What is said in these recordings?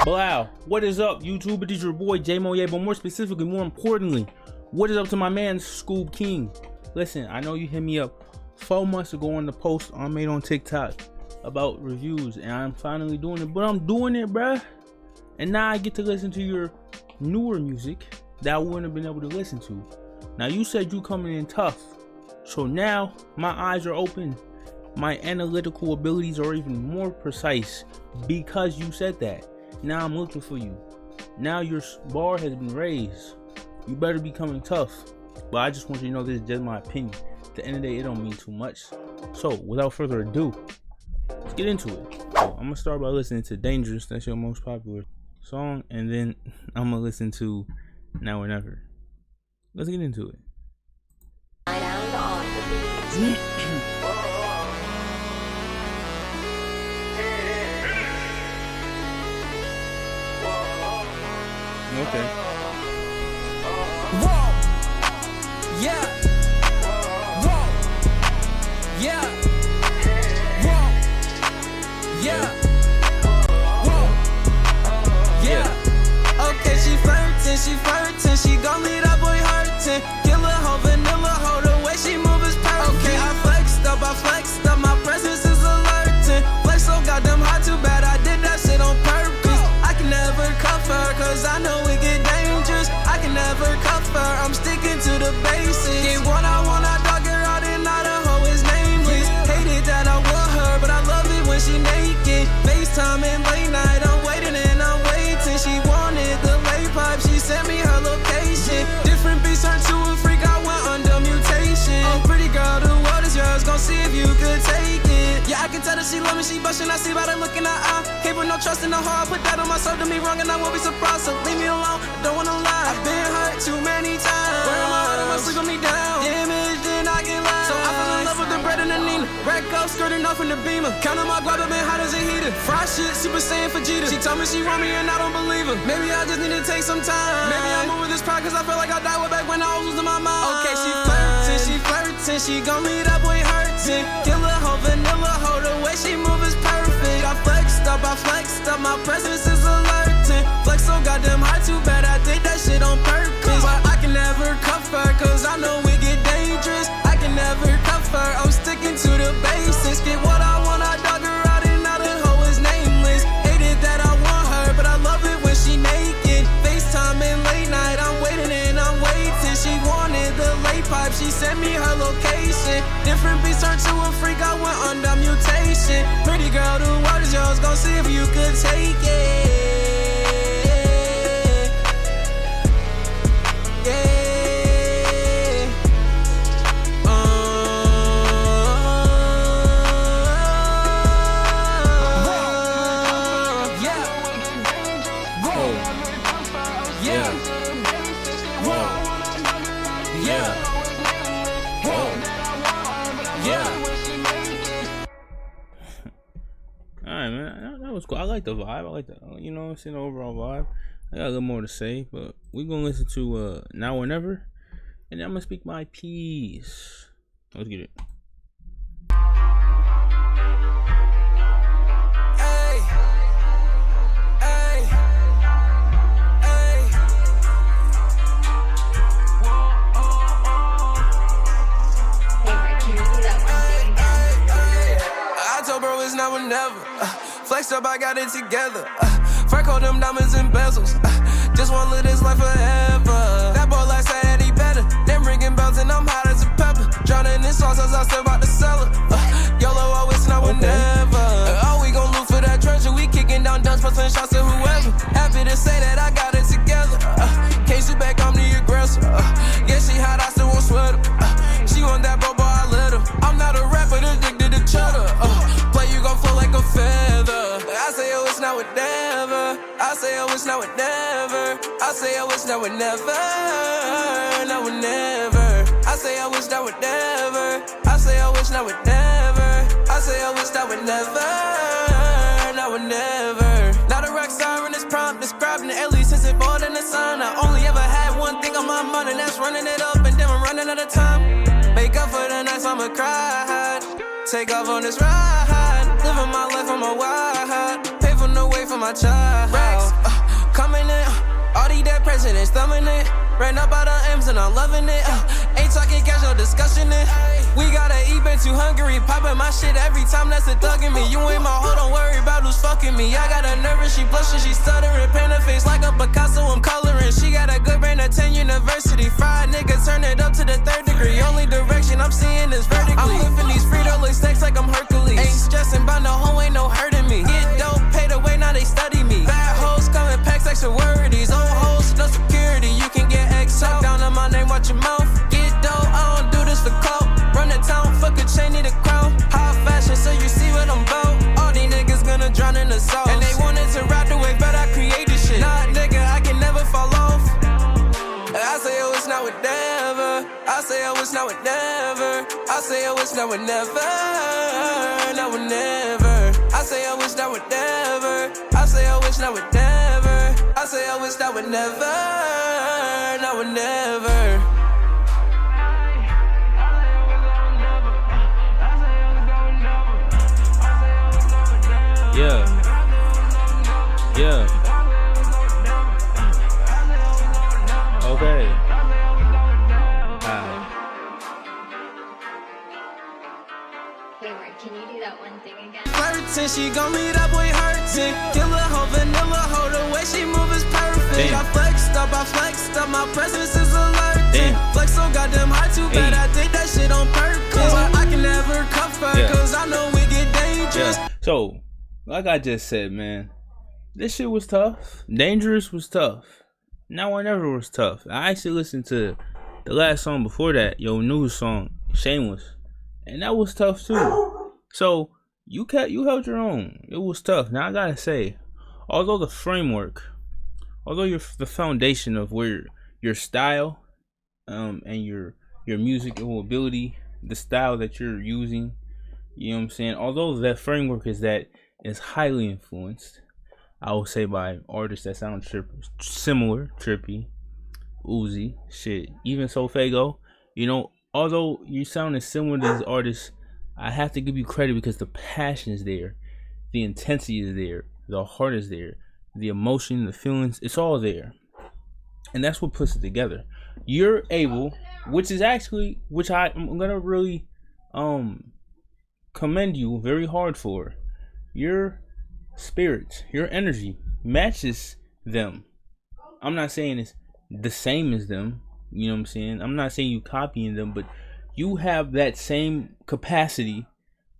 Blow. What is up, YouTube? It is your boy J Moye, but more specifically, more importantly, what is up to my man Skoob King? Listen, I know you hit me up 4 months ago on the post I made on TikTok about reviews, and I'm finally doing it, but I'm doing it, bruh. And now I get to listen to your newer music that I wouldn't have been able to listen to. Now, you said you coming in tough, so now my eyes are open. My analytical abilities are even more precise because you said that. Now I'm looking for you. Now your bar has been raised. You better be coming tough. But I just want you to know this is just my opinion. At the end of the day, it don't mean too much. So without further ado, let's get into it. So, I'm gonna start by listening to Dangerous. That's your most popular song, and then I'm gonna listen to Now or Never. Let's get into it. Okay. Whoa. Yeah. Whoa. Yeah. Whoa. Yeah. Whoa. Yeah. Okay, she flirtin', she gon' leave that boy hurtin'. Killer hoe, vanilla hoe, the way she move is perfect. Okay, I flexed up, my presence is alertin'. Flex so goddamn hard, too bad I did that shit on purpose. I can never cuff her, cause I know it get dangerous. I can never cuff her, I'm sticking to the basics. Get what I want, I dog her out and now the hoe is nameless. Hated that I want her, but I love it when she naked. FaceTime and late night, I'm waiting and I'm waiting. She wanted the lay pipe, she sent me her location. Different beast turned to a freak, I went under mutation. Oh, pretty girl, the world is yours, gon' see if you could take it. Yeah, I can tell that she love me, she bustin', I see by the look in her eye. Can't put no trust in her heart, put that on myself, do me wrong and I won't be surprised. So leave me alone, I don't wanna lie. I've been hurt too many times. Where my heart, I'ma sleep on me down. Damage, then I can lie. So I fell in love with the bread and the Nina. Rack up, skirting off in the Beamer. Counting my guap, been hot as a heater. Fry shit, Super Saiyan Vegeta. She told me she want me and I don't believe her. Maybe I just need to take some time. Maybe I'm over this pride cause I feel like I died way back when I was losing my mind. Okay, she flirtin', she gon' leave that boy hurtin'. Killer hoe, vanilla hoe, the way she move is perfect. I flexed up, my presence is alertin'. Flex so goddamn hard, too bad I did that shit on purpose. But I can never cuff her, cause I know it get dangerous. I can never cuff her, I'm sticking to the basics. Get what I want, I dog her out and now the hoe is nameless. Hated that I want her, but I love it when she naked. FaceTime and late night, I'm waiting and I'm waiting. She wanted the lay pipe, she sent me her location. Different beast turned to a freak, I went under mutation. Pretty girl, the world is yours, gon' see if you could take it. Alright, man, that was cool. I like the vibe. I like the, you know what I'm saying, the overall vibe. I got a little more to say, but we're gonna listen to Now or Never, and then I'm gonna speak my piece. Let's get it. Now or never. Flexed up, I got it together. Frank hold them diamonds and bezels. Just wanna live this life forever. That boy like said he better. Them ringing bells and I'm hot as a pepper. Drowning in sauce as I step out the cellar. YOLO always now or never. Oh, we gon' loot for that treasure. We kicking down dunks, bustin' shots to whoever. Happy to say that I got it together. Can't sit back, I'm the aggressor. Yeah, she hot, I still won't sweat her. She want that boy, I let her. I'm not a rapper, addicted to cheddar. Play, you gon' flow like a feather. I say, oh, it's now or never. I say, oh, it's now or never. I say, oh, it's now or never. Now or never. I say, oh, it's now or never. I say, oh, it's now or never. I say, oh, it's now or never. Now or never. Now the rock star in this prompt, describing the alias since it more than the sun. I only ever had one thing on my mind, and that's running it up, and then I'm running out of time. Make up for the nights I'ma cry. Take off on this ride. Living my life on my wide. Pay for no way for my child. Racks, body that president's thumbing it. Ran up out of M's and I'm loving it. Ain't talking cash, no discussion it. We gotta eat, been too hungry. Popping my shit every time, that's a thug in me. You ain't my hoe, don't worry about who's fucking me. I got her nervous, she blushing, she stuttering. Paint her face like a Picasso, I'm coloring. She got a good brain, attend university. Fried nigga, turn it up to the 3rd degree. Only direction I'm seeing is vertically. I'm flipping these Frito-Lay stacks like I'm Hercules. Ain't stressing by no hoe, ain't no hurting me. Get dope, paid away, now they study me. Bad hoes coming packs extra wordies. Old hoes, no security, you can get X out. Down on my name, watch your mouth. Get dope, I don't do this for clout. Run the town, fuck a chain, need a crown. High fashion, so you see what I'm about. All these niggas gonna drown in the sauce. And they wanted to ride the wave, but I created shit. Nah, nigga, I can never fall off. I say, oh, it's not whatever. I say, oh, it's not whatever. I say, oh, it's not whatever. Not whenever. I say, oh, it's not whatever. I say, oh, it's not whatever. I say, oh, it's not whenever. Not whenever. Yeah. Yeah. Okay. Wait, can you do that one thing again? Flirting, she gon' meet up with hurting. Killer hoe, vanilla hoe, the way she move is perfect. Damn. I flexed up, my presence is alerting. Damn. Flex so goddamn hard, too bad I did that shit on purpose. But I can never comfort, cause I know we get dangerous. Yeah. So, like I just said, man, this shit was tough. Dangerous was tough. Now I Never was tough. I actually listened to the last song before that, your new song, Shameless, and that was tough too. So you held your own. It was tough. Now I gotta say, although the framework, the foundation of where your style, and your musical ability, the style that you're using, you know what I'm saying. Although that framework is highly influenced, I would say, by artists that sound similar, Trippy, Uzi, shit, even Sofago. You know, although you sound as similar to these artists, I have to give you credit because the passion is there, the intensity is there, the heart is there, the emotion, the feelings, it's all there. And that's what puts it together. You're able, which I'm gonna really commend you very hard for. Your spirit, your energy matches them. I'm not saying it's the same as them, you know what I'm saying? I'm not saying you copying them, but you have that same capacity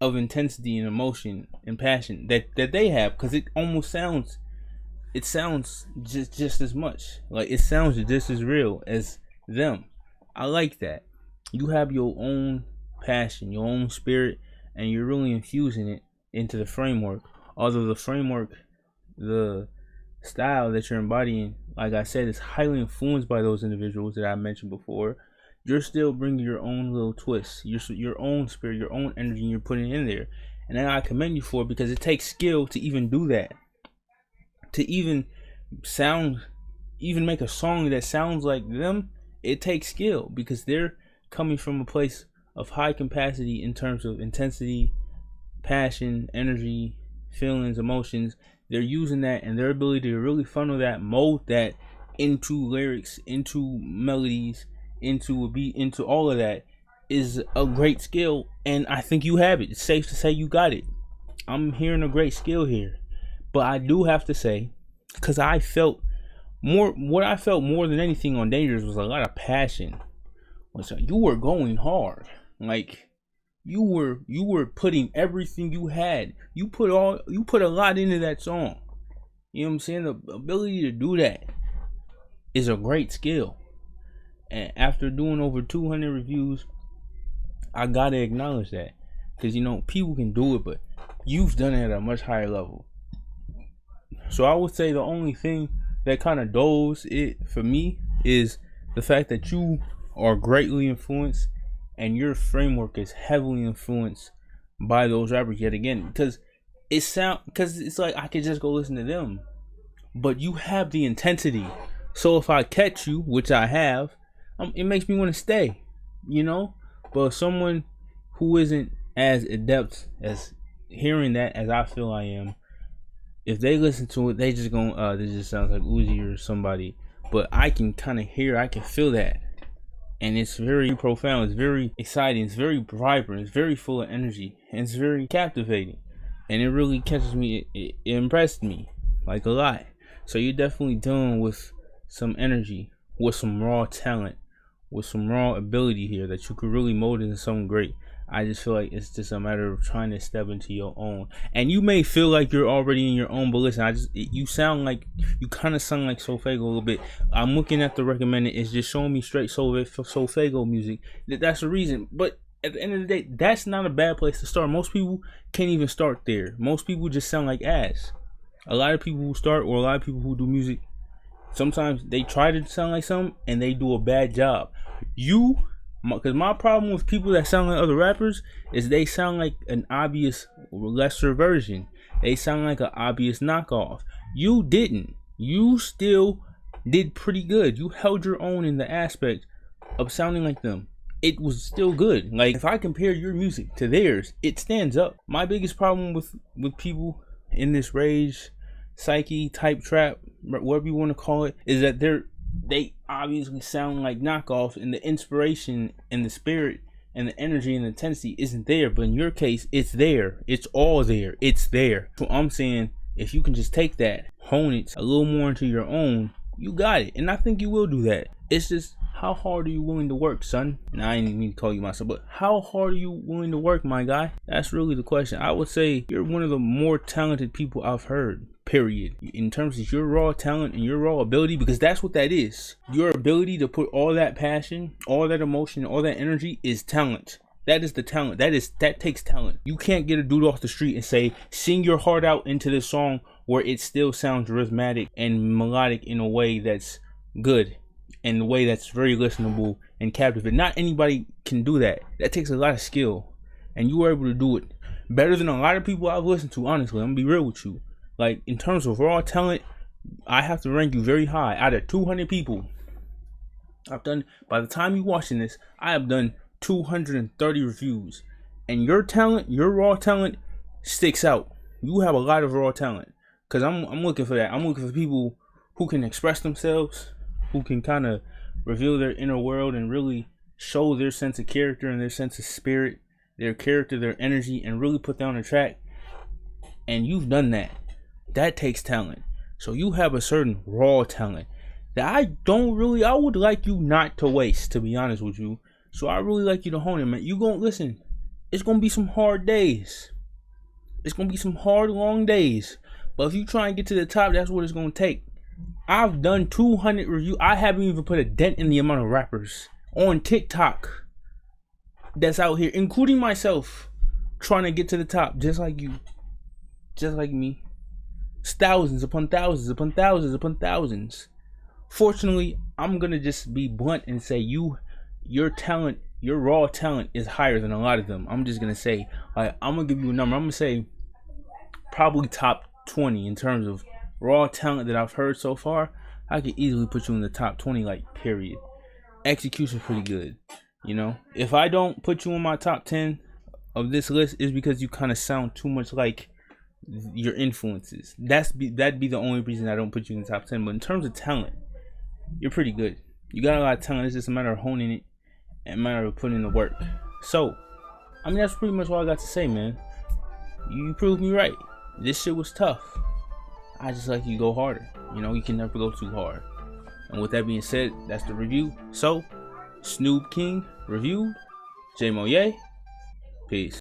of intensity and emotion and passion that they have, because it almost sounds just as much. Like, it sounds just as real as them. I like that. You have your own passion, your own spirit, and you're really infusing it into the framework. Although the framework, the style that you're embodying, like I said, is highly influenced by those individuals that I mentioned before, you're still bringing your own little twist, your own spirit, your own energy, and you're putting it in there. And then I commend you for it, because it takes skill to even do that. To even make a song that sounds like them, it takes skill, because they're coming from a place of high capacity in terms of intensity, passion, energy, feelings, emotions. They're using that and their ability to really funnel that, mold that into lyrics, into melodies, into a beat, into all of that is a great skill. And I think you have it. It's safe to say you got it. I'm hearing a great skill here. But I do have to say, because what I felt more than anything on Dangerous was a lot of passion. You were going hard. Like, you were putting everything you had. You put a lot into that song. You know what I'm saying? The ability to do that is a great skill. And after doing over 200 reviews, I gotta acknowledge that. Because, you know, people can do it, but you've done it at a much higher level. So I would say the only thing that kind of dulls it for me is the fact that you are greatly influenced and your framework is heavily influenced by those rappers yet again. Because it's like I could just go listen to them, but you have the intensity. So if I catch you, which I have, it makes me want to stay, you know. But someone who isn't as adept as hearing that as I feel I am, if they listen to it, they just sounds like Uzi or somebody. but I can kind of hear, I can feel that. And it's very profound, it's very exciting, it's very vibrant, it's very full of energy, and it's very captivating. And it really catches me, it impressed me, like a lot. So you're definitely dealing with some energy, with some raw talent, with some raw ability here that you could really mold into something great. I just feel like it's just a matter of trying to step into your own. And you may feel like you're already in your own, but listen, you sound like, you kind of sound like Solfego a little bit. I'm looking at the recommended, it's just showing me straight Solfego music. That's the reason. But at the end of the day, that's not a bad place to start. Most people can't even start there. Most people just sound like ass. A lot of people who start, or a lot of people who do music, sometimes they try to sound like something and they do a bad job. Because my problem with people that sound like other rappers is they sound like an obvious lesser version. They sound like an obvious knockoff. You didn't. You still did pretty good. You held your own in the aspect of sounding like them. It was still good. Like, if I compare your music to theirs, it stands up. My biggest problem with people in this rage, psyche type trap, whatever you want to call it, is that they obviously sound like knockoffs, and the inspiration and the spirit and the energy and the intensity isn't there. But in your case, it's there. It's all there. It's there. So I'm saying, if you can just take that, hone it a little more into your own, you got it. And I think you will do that. It's just, how hard are you willing to work, son? And I didn't mean to call you myself, but how hard are you willing to work, my guy? That's really the question. I would say you're one of the more talented people I've heard, period. In terms of your raw talent and your raw ability, because that's what that is. Your ability to put all that passion, all that emotion, all that energy is talent. That is the talent. That takes talent. You can't get a dude off the street and say, sing your heart out into this song where it still sounds rhythmic and melodic in a way that's good, in a way that's very listenable and captivating. Not anybody can do that. That takes a lot of skill, and you were able to do it better than a lot of people I've listened to. Honestly, I'm gonna be real with you. Like, in terms of raw talent, I have to rank you very high. Out of 200 people I've done, by the time you're watching this, I have done 230 reviews, and your talent, your raw talent, sticks out. You have a lot of raw talent, because I'm looking for that. I'm looking for people who can express themselves, who can kind of reveal their inner world and really show their sense of character and their sense of spirit, their character, their energy, and really put down a track. And you've done that. That takes talent. So you have a certain raw talent that I would like you not to waste, to be honest with you. So I really like you to hone it, man. You gonna listen. It's gonna be some hard days. It's gonna be some hard, long days. But if you try and get to the top, that's what it's gonna take. I've done 200 reviews. I haven't even put a dent in the amount of rappers on TikTok that's out here, including myself, trying to get to the top, just like you, just like me. It's thousands upon thousands upon thousands upon thousands. Fortunately, I'm gonna just be blunt and say your talent, your raw talent is higher than a lot of them. I'm just gonna say, like, I'm gonna give you a number. I'm gonna say probably top 20 in terms of raw talent that I've heard so far. I could easily put you in the top 20, like, period. Execution's pretty good, you know. If I don't put you in my top 10 of this list, is because you kind of sound too much like your influences. That'd be the only reason I don't put you in the top 10. But in terms of talent, you're pretty good. You got a lot of talent. It's just a matter of honing it and a matter of putting in the work. So, I mean, that's pretty much all I got to say, man. You proved me right. This shit was tough. I just like you go harder. You know, you can never go too hard. And with that being said, that's the review. So, Skoob King review. J Moye. Peace.